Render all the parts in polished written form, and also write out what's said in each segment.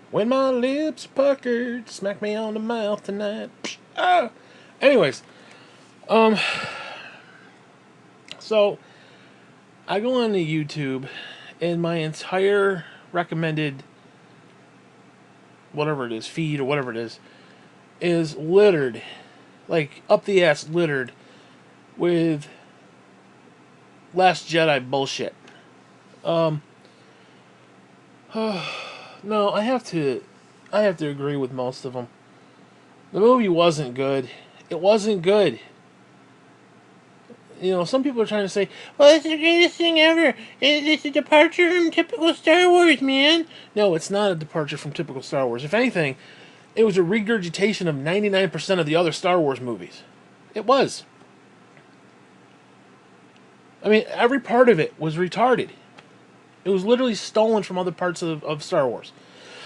When my lips puckered, smack me on the mouth tonight. Psh, ah. Anyways, um, so I go on to YouTube, and my entire recommended whatever it is, feed or whatever it is littered, like up the ass littered with Last Jedi bullshit. Um, no, I have to agree with most of them. The movie wasn't good. It wasn't good. You know, some people are trying to say, "Well, it's the greatest thing ever. It's a departure from typical Star Wars, man." No, it's not a departure from typical Star Wars. If anything, it was a regurgitation of 99% of the other Star Wars movies. It was. I mean, every part of it was retarded. It was literally stolen from other parts of Star Wars.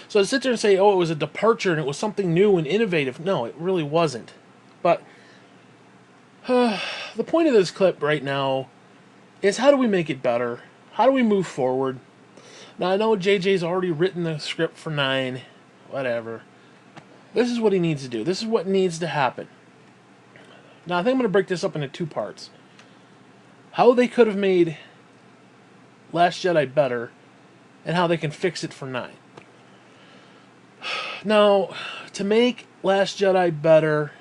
So to sit there and say, oh, it was a departure and it was something new and innovative, no, it really wasn't. But the point of this clip right now is how do we make it better? How do we move forward? Now, I know JJ's already written the script for 9, whatever. This is what he needs to do. This is what needs to happen. Now, I think I'm going to break this up into 2 parts. How they could have made Last Jedi better, and how they can fix it for 9. Now, to make Last Jedi better,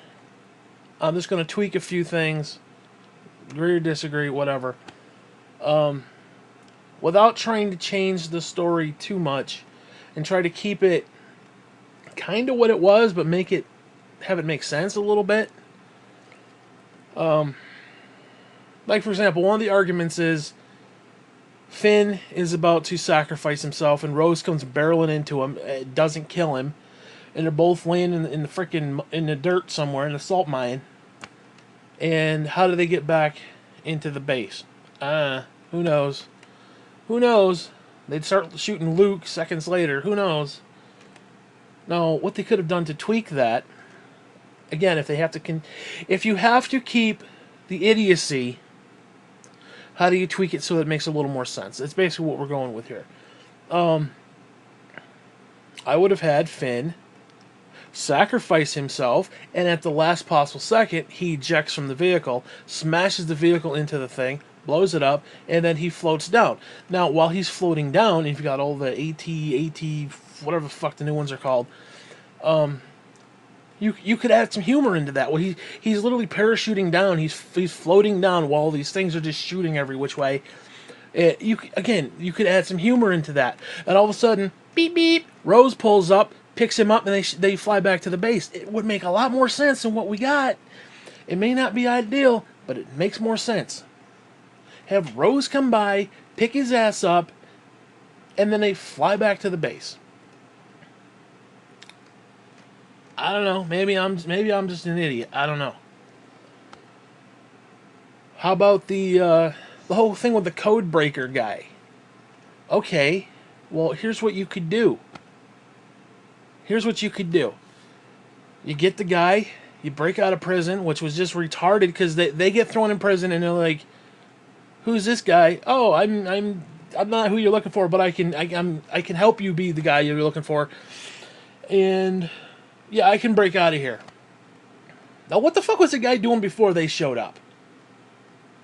I'm just going to tweak a few things. Agree or disagree, whatever. Without trying to change the story too much, and try to keep it kind of what it was, but have it make sense a little bit. Like, for example, one of the arguments is Finn is about to sacrifice himself, and Rose comes barreling into him. It doesn't kill him, and they're both laying in the freaking in the dirt somewhere in a salt mine. And how do they get back into the base? Who knows? Who knows? They'd start shooting Luke seconds later. Who knows? Now, what they could have done to tweak that, again, if you have to keep the idiocy, how do you tweak it so that it makes a little more sense? That's basically what we're going with here. I would have had Finn sacrifice himself, and at the last possible second, he ejects from the vehicle, smashes the vehicle into the thing, blows it up, and then he floats down. Now, while he's floating down, you've got all the AT, whatever the fuck the new ones are called, you could add some humor into that. Well, he's literally parachuting down, he's floating down while these things are just shooting every which way. You could add some humor into that. And all of a sudden, beep beep, Rose pulls up, picks him up, and they fly back to the base. It would make a lot more sense than what we got. It may not be ideal, but it makes more sense. Have Rose come by, pick his ass up, and then they fly back to the base. I don't know. Maybe I'm just an idiot. I don't know. How about the whole thing with the code breaker guy? Okay, well, here's what you could do. You get the guy, you break out of prison, which was just retarded because they get thrown in prison and they're like, "Who's this guy? Oh, I'm not who you're looking for, but I can help you be the guy you're looking for." And yeah, I can break out of here. Now, what the fuck was the guy doing before they showed up?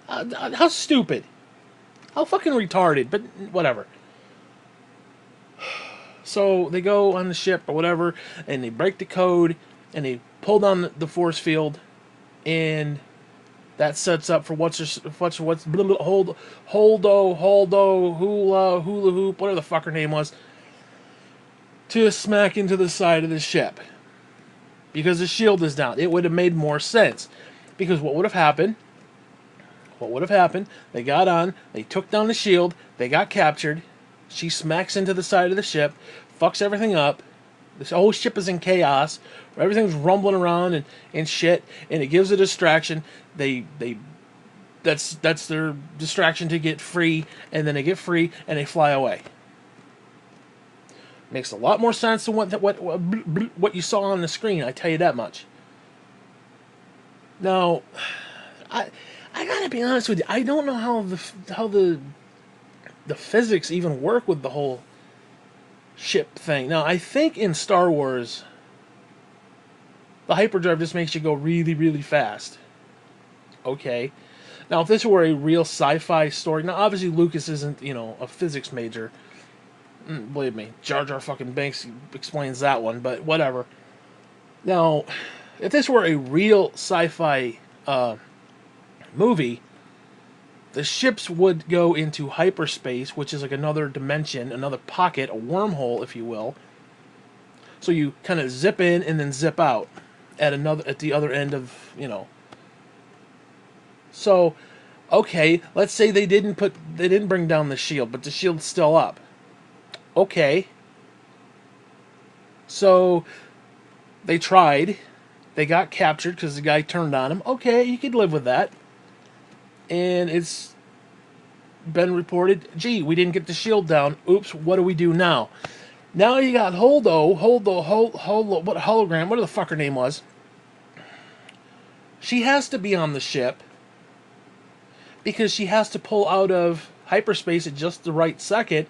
How stupid. How fucking retarded, but whatever. So they go on the ship or whatever, and they break the code, and they pull down the force field, and that sets up for holdo, hula hoop, whatever the fuck her name was, to smack into the side of the ship. Because the shield is down. It would have made more sense. Because what would have happened? They got on, they took down the shield, they got captured, she smacks into the side of the ship, fucks everything up, this whole ship is in chaos, everything's rumbling around and shit, and it gives a distraction. That's their distraction to get free, and then they get free and they fly away. Makes a lot more sense than what you saw on the screen, I tell you that much. Now, I gotta be honest with you. I don't know how the physics even work with the whole ship thing. Now, I think in Star Wars, the hyperdrive just makes you go really, really fast. Okay. Now, if this were a real sci-fi story, now obviously Lucas isn't, a physics major. Believe me, Jar Jar fucking Banks explains that one, but whatever. Now, if this were a real sci-fi movie, the ships would go into hyperspace, which is like another dimension, another pocket, a wormhole, if you will. So you kind of zip in and then zip out at the other end of. So, okay, let's say they didn't bring down the shield, but the shield's still up. Okay. So they tried. They got captured because the guy turned on him. Okay, you could live with that. And it's been reported, gee, we didn't get the shield down. Oops, what do we do now? Now you got Holdo, what hologram, whatever the fuck her name was. She has to be on the ship because she has to pull out of hyperspace at just the right second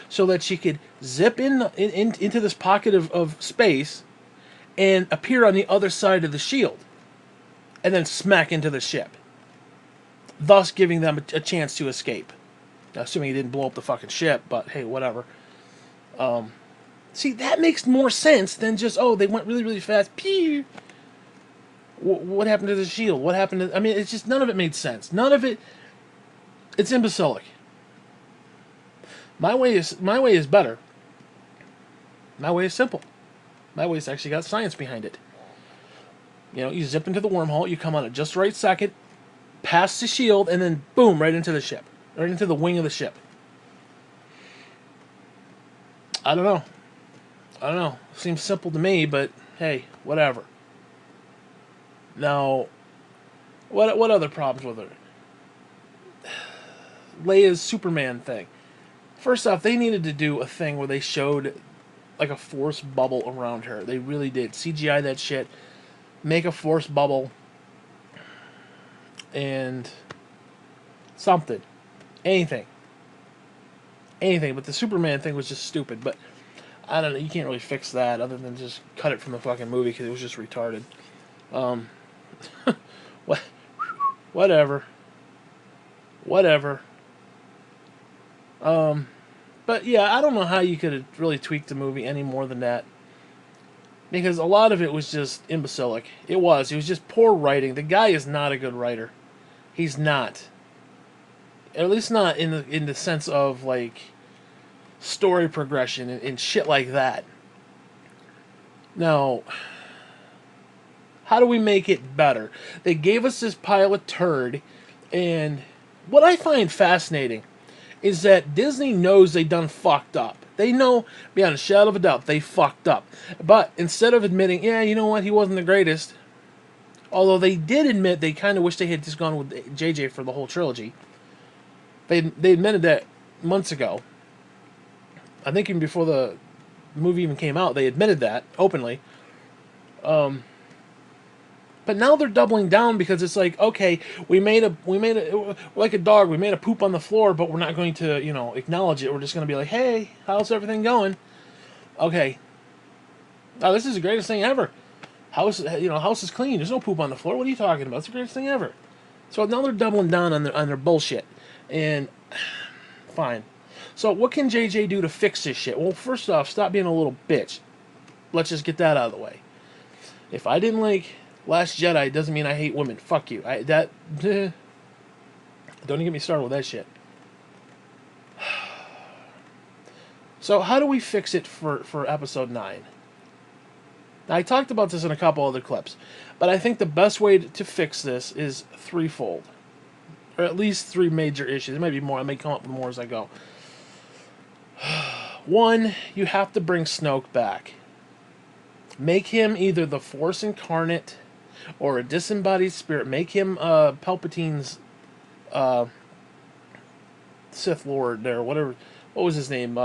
so that she could zip into this pocket of space and appear on the other side of the shield and then smack into the ship, thus giving them a chance to escape. Now, assuming he didn't blow up the fucking ship, but hey, whatever. See, that makes more sense than just, they went really, really fast. Pew! What happened to the shield? What happened to... I mean, it's just, none of it made sense. None of it... It's imbecilic. My way is better. My way is simple. My way's actually got science behind it. You zip into the wormhole, you come on at just the right second, past the shield, and then boom, right into the ship. Right into the wing of the ship. I don't know. Seems simple to me, but hey, whatever. Now, what other problems with her? Leia's Superman thing. First off, they needed to do a thing where they showed like a force bubble around her. They really did. CGI that shit. Make a force bubble. And something. Anything. But the Superman thing was just stupid. But I don't know. You can't really fix that other than just cut it from the fucking movie because it was just retarded. Whatever. But yeah, I don't know how you could have really tweaked the movie any more than that. Because a lot of it was just imbecilic. It was just poor writing. The guy is not a good writer. He's not. At least not in the sense of like story progression and shit like that. Now, how do we make it better? They gave us this pile of turd, and what I find fascinating is that Disney knows they done fucked up. They know, beyond a shadow of a doubt, they fucked up. But instead of admitting, yeah, you know what, he wasn't the greatest, although they did admit they kind of wish they had just gone with JJ for the whole trilogy. They admitted that months ago. I think even before the movie even came out, they admitted that openly. But now they're doubling down because it's like, okay, we made a like a dog, we made a poop on the floor, but we're not going to, acknowledge it. We're just going to be like, hey, how's everything going? Okay. Oh, this is the greatest thing ever. House is clean. There's no poop on the floor. What are you talking about? It's the greatest thing ever. So now they're doubling down on their bullshit. And fine. So what can JJ do to fix this shit? Well, first off, stop being a little bitch. Let's just get that out of the way. If I didn't like Last Jedi, doesn't mean I hate women. Fuck you. Don't even get me started with that shit. So how do we fix it for episode 9? Now, I talked about this in a couple other clips, but I think the best way to fix this is threefold. Or at least 3 major issues. There might be more. I may come up with more as I go. 1, you have to bring Snoke back. Make him either the Force incarnate or a disembodied spirit. Make him Palpatine's Sith Lord there, whatever. What was his name?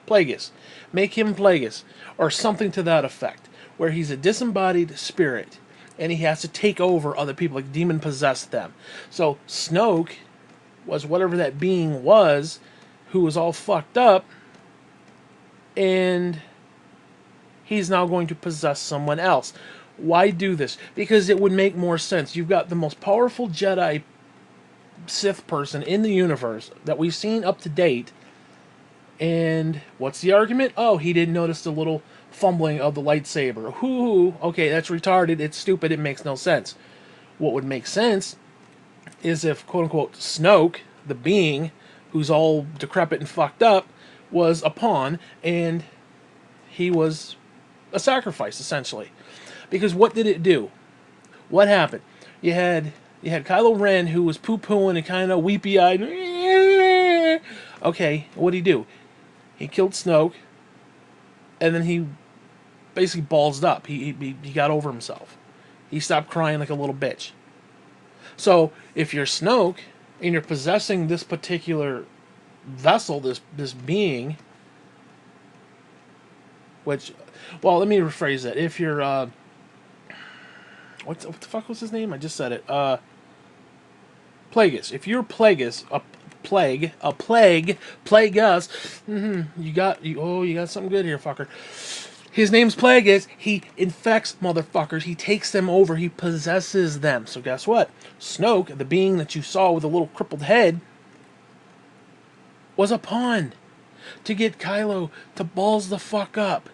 Plagueis. Make him Plagueis, or something to that effect, where he's a disembodied spirit, and he has to take over other people, like demon possess them. So Snoke was whatever that being was, who was all fucked up, and he's now going to possess someone else. Why do this? Because it would make more sense. You've got the most powerful Jedi Sith person in the universe that we've seen up to date. And what's the argument? Oh, he didn't notice the little fumbling of the lightsaber. Hoo, okay, that's retarded. It's stupid. It makes no sense. What would make sense is if, quote unquote, Snoke, the being who's all decrepit and fucked up, was a pawn and he was a sacrifice, essentially. Because what did it do? What happened? You had Kylo Ren, who was poo-pooing and kind of weepy-eyed. Okay, what did he do? He killed Snoke, and then he basically ballsed up. He got over himself. He stopped crying like a little bitch. So, if you're Snoke, and you're possessing this particular vessel, this being, which, well, let me rephrase that. If you're, what the fuck was his name? I just said it. Plagueis. If you're Plagueis, plague us. You got something good here, fucker. His name's Plagueis. He infects motherfuckers. He takes them over. He possesses them. So guess what? Snoke, the being that you saw with a little crippled head, was a pawn to get Kylo to balls the fuck up.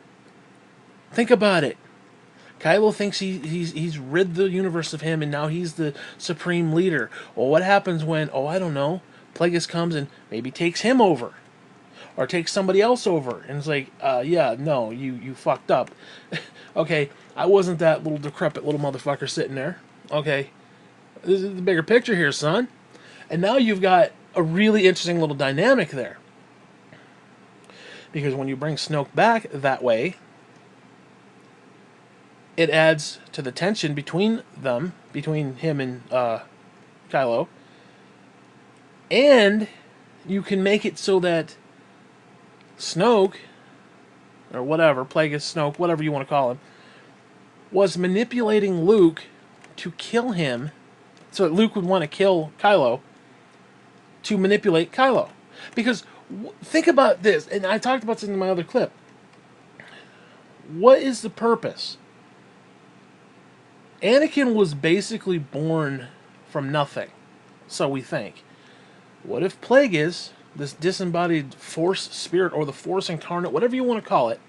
Think about it. Kylo thinks he's rid the universe of him, and now he's the supreme leader. Well, what happens when, I don't know, Plagueis comes and maybe takes him over? Or takes somebody else over, and it's like, yeah, no, you fucked up. Okay, I wasn't that little decrepit little motherfucker sitting there. Okay, this is the bigger picture here, son. And now you've got a really interesting little dynamic there. Because when you bring Snoke back that way, it adds to the tension between him and Kylo. And you can make it so that Snoke, or whatever, Plagueis, Snoke, whatever you want to call him, was manipulating Luke to kill him, so that Luke would want to kill Kylo, to manipulate Kylo. Because, think about this, and I talked about this in my other clip. What is the purpose? Anakin was basically born from nothing, so we think. What if Plagueis, this disembodied force spirit, or the force incarnate, whatever you want to call it,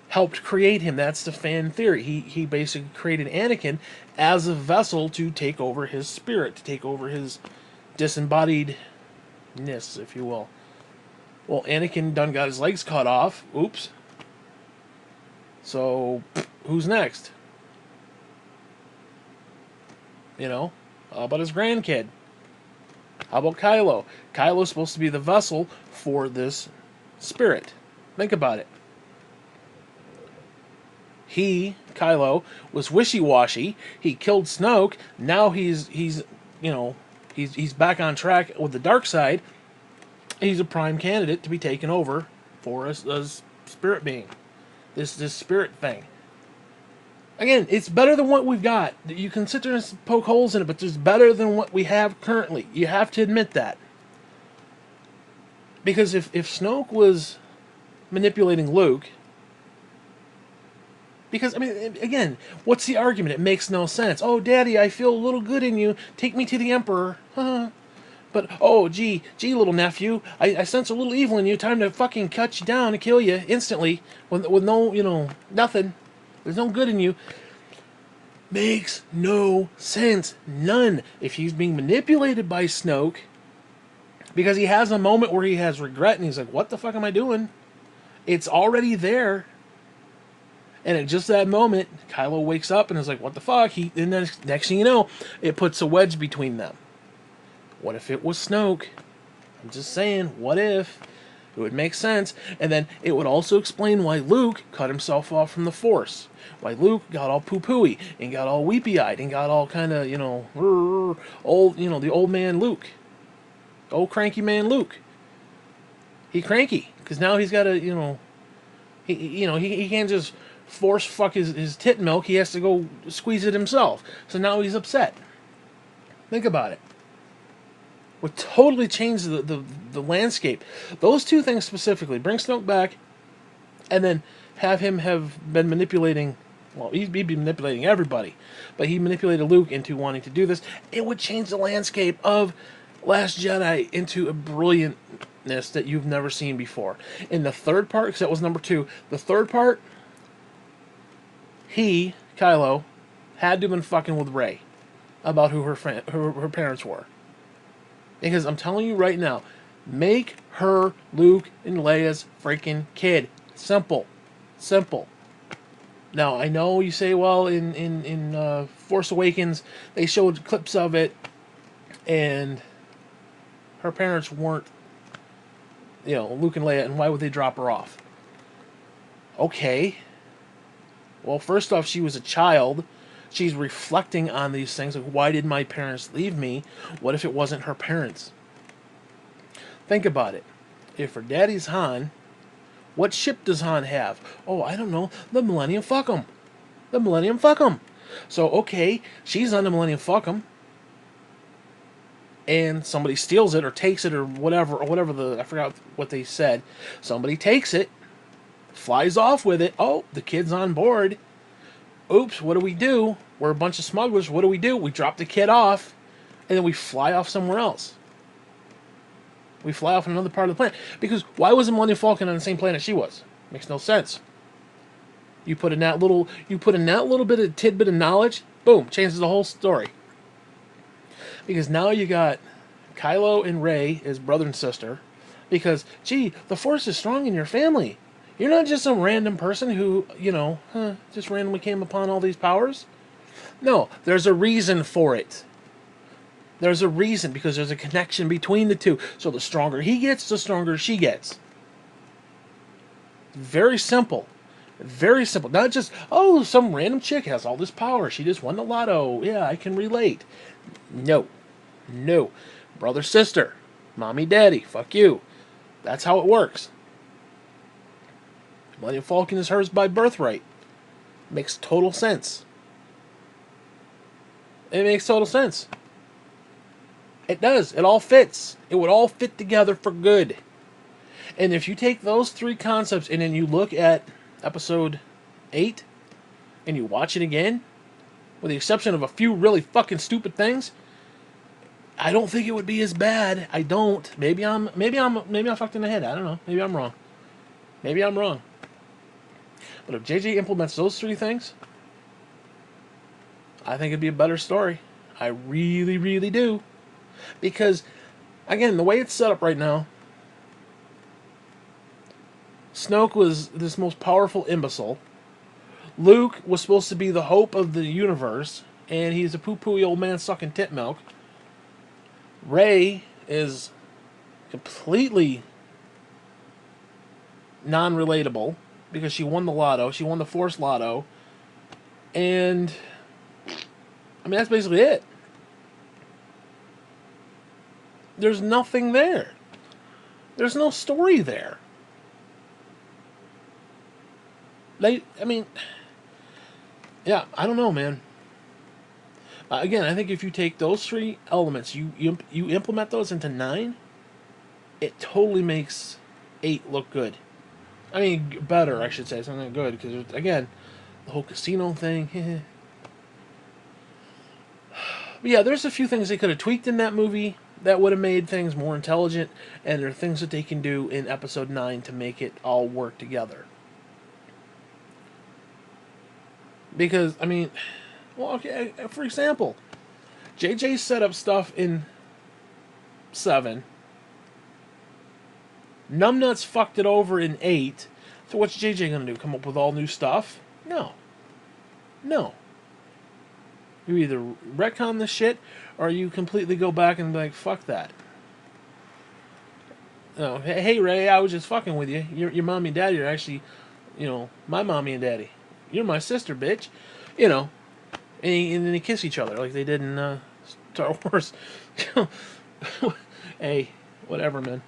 helped create him? That's the fan theory. He basically created Anakin as a vessel to take over his spirit, to take over his disembodiedness, if you will. Well, Anakin done got his legs cut off. Oops. So, who's next? You know? How about his grandkid? How about Kylo? Kylo's supposed to be the vessel for this spirit. Think about it. Kylo, was wishy-washy. He killed Snoke. Now he's back on track with the dark side. He's a prime candidate to be taken over for a spirit being. This spirit thing. Again, it's better than what we've got. You can sit there and poke holes in it, but it's better than what we have currently. You have to admit that. Because if Snoke was manipulating Luke, because, I mean, again, what's the argument? It makes no sense. Oh, Daddy, I feel a little good in you. Take me to the Emperor. But, oh, gee, little nephew, I sense a little evil in you. Time to fucking cut you down and kill you instantly with no, nothing. There's no good in you. Makes no sense. None. If he's being manipulated by Snoke, because he has a moment where he has regret and he's like, what the fuck am I doing? It's already there. And at just that moment, Kylo wakes up and is like, what the fuck? And then next thing you know, it puts a wedge between them. What if it was Snoke? I'm just saying, what if? It would make sense. And then it would also explain why Luke cut himself off from the Force. Why Luke got all poo-pooey and got all weepy-eyed and got all kind of, old, the old man Luke. Old cranky man Luke. He cranky. Because now he's got to, he can't just force fuck his tit milk. He has to go squeeze it himself. So now he's upset. Think about it. Would totally change the landscape. Those two things specifically. Bring Snoke back and then have him have been manipulating. Well, he'd be manipulating everybody, but he manipulated Luke into wanting to do this. It would change the landscape of Last Jedi into a brilliantness that you've never seen before. In the third part, because that was number 2, the third part, Kylo, had to have been fucking with Rey about who her parents were. Because I'm telling you right now, make her Luke and Leia's freaking kid. Simple. Simple. Now, I know you say, well, in Force Awakens, they showed clips of it, and her parents weren't, Luke and Leia, and why would they drop her off? Okay. Well, first off, she was a child. She's reflecting on these things, like, why did my parents leave me? What if it wasn't her parents? Think about it. If her daddy's Han, what ship does Han have? Oh, I don't know. The Millennium Falcon. The Millennium Falcon. So, okay, she's on the Millennium Falcon, and somebody steals it or takes it or whatever I forgot what they said. Somebody takes it, flies off with it. Oh, the kid's on board. Oops, what do? We're a bunch of smugglers. What do? We drop the kid off, and then we fly off somewhere else. We fly off on another part of the planet. Because why was the Millennium Falcon on the same planet she was? Makes no sense. You put in that little bit of tidbit of knowledge, boom, changes the whole story. Because now you got Kylo and Rey as brother and sister. Because, gee, the Force is strong in your family. You're not just some random person who, just randomly came upon all these powers. No, there's a reason for it. There's a reason, because there's a connection between the two. So the stronger he gets, the stronger she gets. Very simple. Very simple. Not just, oh, some random chick has all this power. She just won the lotto. Yeah, I can relate. No. No. Brother, sister. Mommy, daddy. Fuck you. That's how it works. Millennium Falcon is hers by birthright. Makes total sense. It makes total sense. It does. It all fits. It would all fit together for good. And if you take those 3 concepts and then you look at episode 8 and you watch it again, with the exception of a few really fucking stupid things, I don't think it would be as bad. I don't. Maybe I'm fucked in the head. I don't know. Maybe I'm wrong. Maybe I'm wrong. But if JJ implements those 3 things, I think it'd be a better story. I really, really do. Because, again, the way it's set up right now, Snoke was this most powerful imbecile. Luke was supposed to be the hope of the universe, and he's a poo-pooey old man sucking tit milk. Rey is completely non-relatable, because she won the lotto. She won the Force lotto. And, I mean, that's basically it. There's nothing there. There's no story there. I don't know, man. Again, I think if you take those 3 elements, you implement those into 9, it totally makes 8 look good. I mean, better, I should say. It's not good, because, again, the whole casino thing. But yeah, there's a few things they could have tweaked in that movie that would have made things more intelligent, and there are things that they can do in episode 9 to make it all work together. Because, I mean, well, okay, for example, JJ set up stuff in 7. Numbnuts fucked it over in 8. So what's JJ gonna do? Come up with all new stuff? No. You either retcon the shit, or you completely go back and be like, fuck that. No, hey Rey, I was just fucking with you. Your mommy and daddy are actually, my mommy and daddy. You're my sister, bitch. And then they kiss each other like they did in Star Wars. Hey, whatever, man.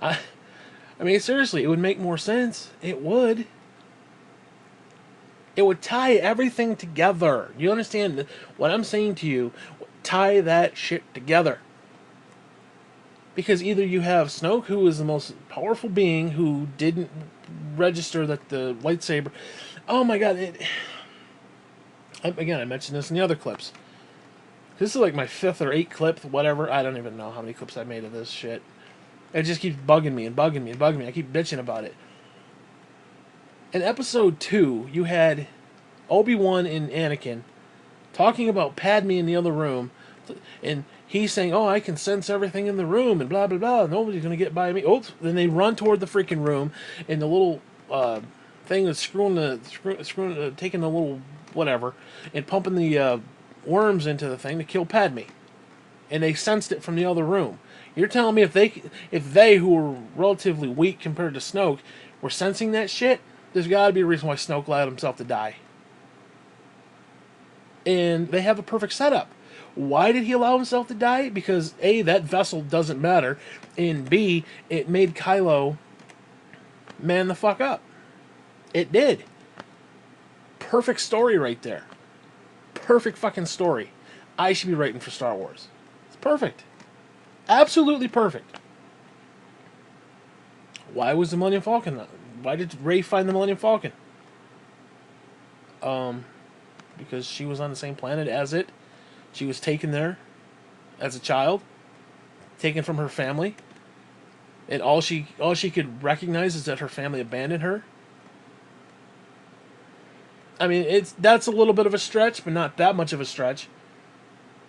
I mean, seriously, it would make more sense. It would. It would tie everything together. You understand what I'm saying to you? Tie that shit together. Because either you have Snoke, who is the most powerful being, who didn't register that the lightsaber. Oh my god! Again, I mentioned this in the other clips. This is like my 5th or 8th clip, whatever. I don't even know how many clips I made of this shit. It just keeps bugging me and bugging me and bugging me. I keep bitching about it. In episode 2, you had Obi-Wan and Anakin talking about Padme in the other room, and he's saying, "Oh, I can sense everything in the room," and blah blah blah. Nobody's gonna get by me. Oops! Then they run toward the freaking room, and the little thing that's taking the little whatever, and pumping the worms into the thing to kill Padme, and they sensed it from the other room. You're telling me if they who were relatively weak compared to Snoke were sensing that shit, there's got to be a reason why Snoke allowed himself to die. And they have a perfect setup. Why did he allow himself to die? Because A, that vessel doesn't matter, and B, it made Kylo man the fuck up. It did. Perfect story right there. Perfect fucking story. I should be writing for Star Wars. It's perfect. Absolutely perfect. Why was the Millennium Falcon? Why did Rey find the Millennium Falcon? Because she was on the same planet as it. She was taken there as a child, taken from her family, and all she could recognize is that her family abandoned her. I mean, that's a little bit of a stretch, but not that much of a stretch.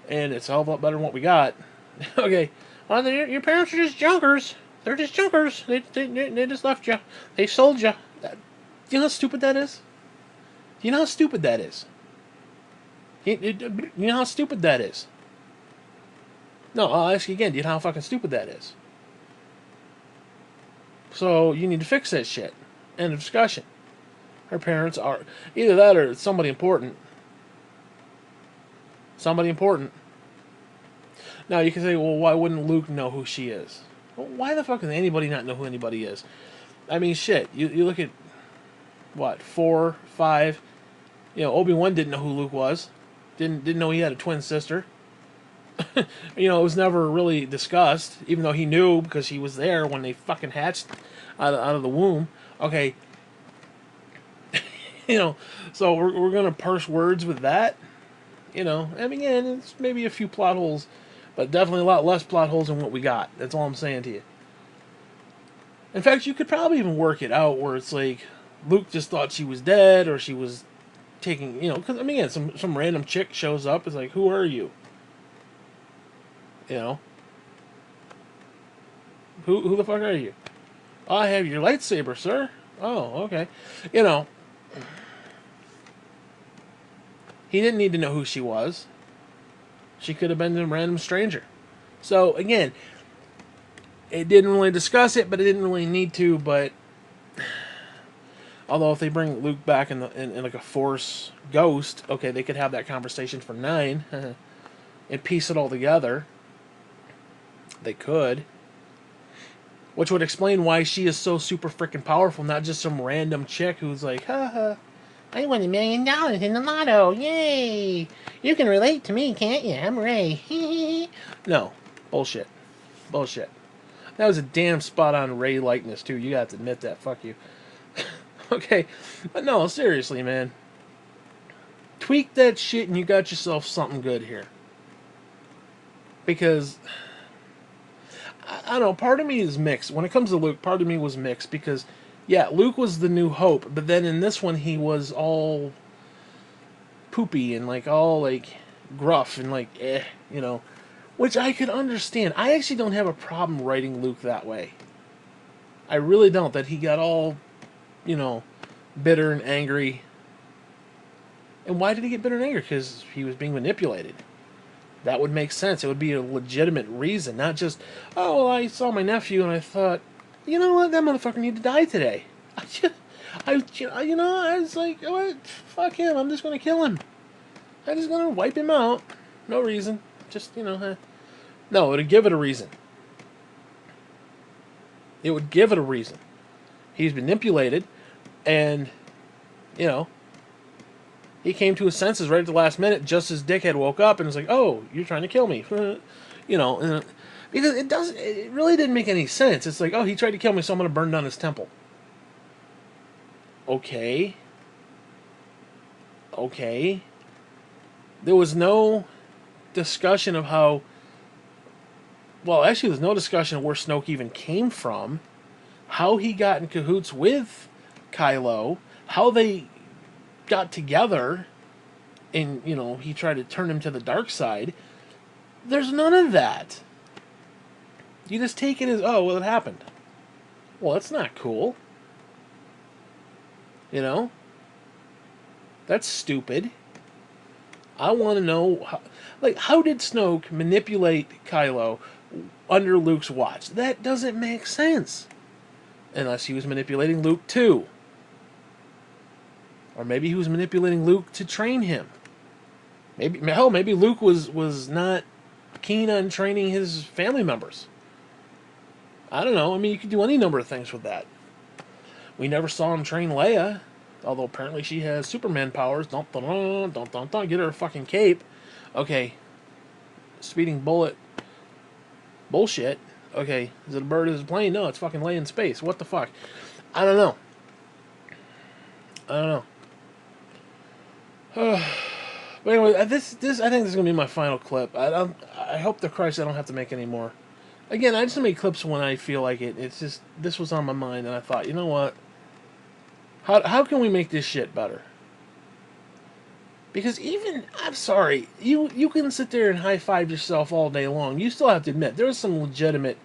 And it's a hell of a lot better than what we got. Okay, well, your parents are just junkers. They're just junkers. They just left you. They sold you. Do you know how stupid that is? Do you know how stupid that is? You know how stupid that is? No, I'll ask you again. Do you know how fucking stupid that is? So you need to fix that shit. End of discussion. Her parents are either that or somebody important. Somebody important. Now you can say, well, why wouldn't Luke know who she is? Well, why the fuck does anybody not know who anybody is? I mean, shit. You look at what 4, 5. You know, Obi-Wan didn't know who Luke was. Didn't know he had a twin sister. You know, it was never really discussed, even though he knew because he was there when they fucking hatched out of the womb. Okay. You know, so we're gonna parse words with that. You know, I mean, yeah, it's maybe a few plot holes, but definitely a lot less plot holes than what we got. That's all I'm saying to you. In fact, you could probably even work it out where it's like Luke just thought she was dead, or she was taking, you know, because I mean, yeah, some random chick shows up. It's like, who are you? You know, who the fuck are you? Oh, I have your lightsaber, sir. Oh, okay. You know, he didn't need to know who she was. She could have been a random stranger. So again, it didn't really discuss it, but it didn't really need to. But although if they bring Luke back in like a Force ghost, okay, they could have that conversation for 9 and piece it all together. They could. Which would explain why she is so super freaking powerful, not just some random chick who's like, ha, I won $1 million in the lotto, yay! You can relate to me, can't you? I'm Ray. No, bullshit. Bullshit. That was a damn spot on Ray likeness, too. You got to admit that. Fuck you. Okay, but no, seriously, man. Tweak that shit and you got yourself something good here. Because I don't know, part of me is mixed. When it comes to Luke, part of me was mixed because, yeah, Luke was the new hope, but then in this one he was all poopy and like all like gruff and like you know, which I could understand. I actually don't have a problem writing Luke that way. I really don't. That he got all, you know, bitter and angry. And why did he get bitter and angry? Because he was being manipulated. That would make sense. It would be a legitimate reason, not just, oh, well, I saw my nephew and I thought, you know what, that motherfucker need to die today. You know, I was like, oh, fuck him, I'm just going to kill him. I'm just going to wipe him out. No reason. Just, you know, No, it would give it a reason. It would give it a reason. He's manipulated, and, you know, he came to his senses right at the last minute, just as Dickhead woke up and was like, oh, you're trying to kill me. You know, Because it really didn't make any sense. It's like, oh, he tried to kill me, so I'm going to burn down his temple. Okay. Okay. There was no discussion of how. Well, actually, there's no discussion of where Snoke even came from, how he got in cahoots with Kylo, how they got together, and, he tried to turn him to the dark side. There's none of that. You just take it as, oh, well, it happened. Well, that's not cool. You know? That's stupid. I want to know, how did Snoke manipulate Kylo under Luke's watch? That doesn't make sense. Unless he was manipulating Luke too. Or maybe he was manipulating Luke to train him. Maybe Luke was not keen on training his family members. I don't know. I mean, you could do any number of things with that. We never saw him train Leia, although apparently she has Superman powers. Dun, dun, dun, dun, dun, dun. Get her a fucking cape. Okay. Speeding bullet. Bullshit. Okay. Is it a bird? Is it a plane? No, it's fucking Leia in space. What the fuck? I don't know. But anyway, this I think this is gonna be my final clip. I hope to Christ I don't have to make any more. Again, I just make clips when I feel like it. It's just this was on my mind, and I thought, you know what? How can we make this shit better? Because even I'm sorry, you can sit there and high five yourself all day long. You still have to admit there's some legitimate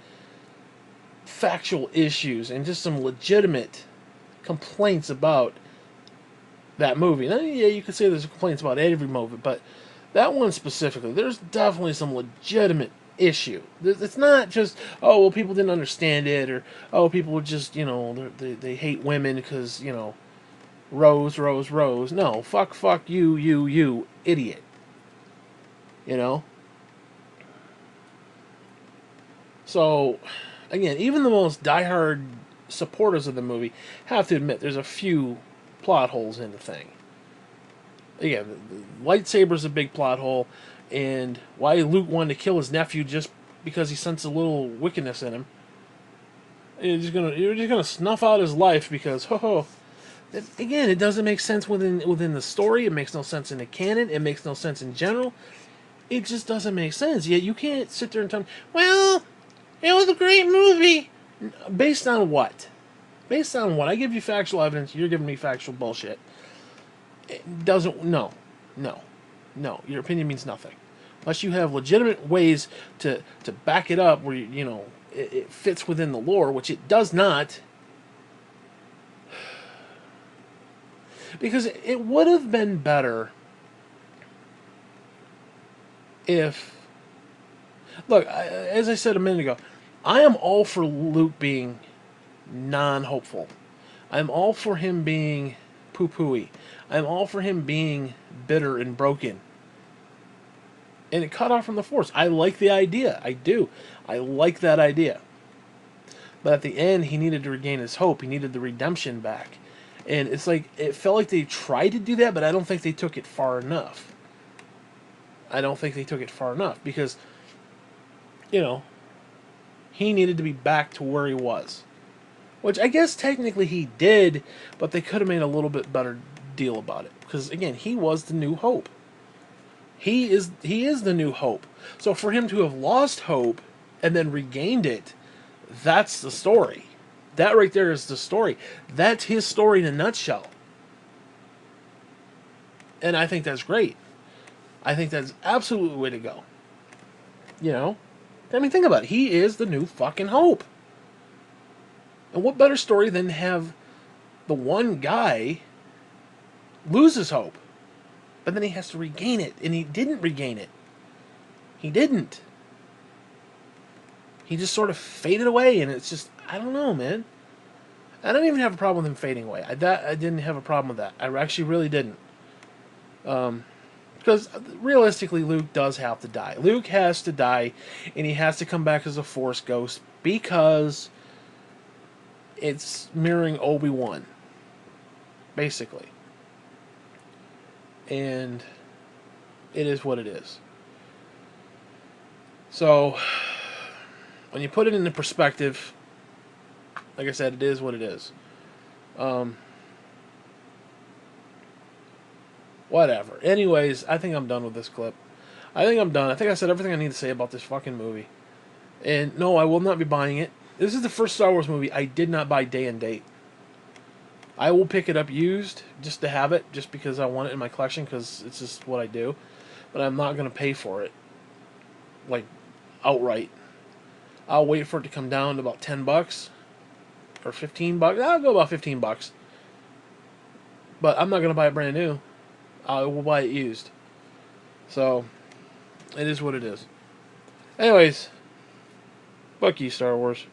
factual issues and just some legitimate complaints about that movie. Now, yeah, you could say there's complaints about every movie, but that one specifically, there's definitely some legitimate issue. It's not just, oh, well, people didn't understand it, or, oh, people just, they hate women because, Rose, Rose, Rose. No, fuck, you, idiot. You know? So, again, even the most diehard supporters of the movie have to admit there's a few plot holes in the thing. Again, the lightsaber's a big plot hole, and why Luke wanted to kill his nephew just because he sensed a little wickedness in him. You're just gonna snuff out his life because again, it doesn't make sense within the story. It makes no sense in the canon. It makes no sense in general. It just doesn't make sense. Yet you can't sit there and tell me, well, it was a great movie. Based on what? Based on what? I give you factual evidence. You're giving me factual bullshit. It doesn't. No. Your opinion means nothing, unless you have legitimate ways to back it up, where it fits within the lore, which it does not. Because it would have been better if. Look, as I said a minute ago, I am all for Luke being non-hopeful. I'm all for him being poo-pooey. I'm all for him being bitter and broken. And it cut off from the Force. I like the idea. I do. I like that idea. But at the end, he needed to regain his hope. He needed the redemption back. And it's like, it felt like they tried to do that, but I don't think they took it far enough. Because, he needed to be back to where he was. Which I guess technically he did, but they could have made a little bit better deal about it. Because, again, he was the new hope. He is the new hope. So for him to have lost hope and then regained it, that's the story. That right there is the story. That's his story in a nutshell. And I think that's great. I think that's absolutely the way to go. I mean, think about it. He is the new fucking hope. And what better story than have the one guy lose his hope, but then he has to regain it, and he didn't regain it. He didn't. He just sort of faded away, and it's just, I don't know, man. I don't even have a problem with him fading away. I didn't have a problem with that. I actually really didn't. Because realistically, Luke does have to die. Luke has to die, and he has to come back as a Force ghost because it's mirroring Obi-Wan, basically. And it is what it is. So, when you put it into perspective, like I said, it is what it is. Um, Whatever. Anyways, I think I'm done with this clip. I think I'm done. I think I said everything I need to say about this fucking movie. And no, I will not be buying it. This is the first Star Wars movie I did not buy day and date. I will pick it up used just to have it, just because I want it in my collection, because it's just what I do. But I'm not going to pay for it, like, outright. I'll wait for it to come down to about $10 or $15. I'll go about $15. But I'm not going to buy it brand new. I will buy it used. So, it is what it is. Anyways, fuck you, Star Wars.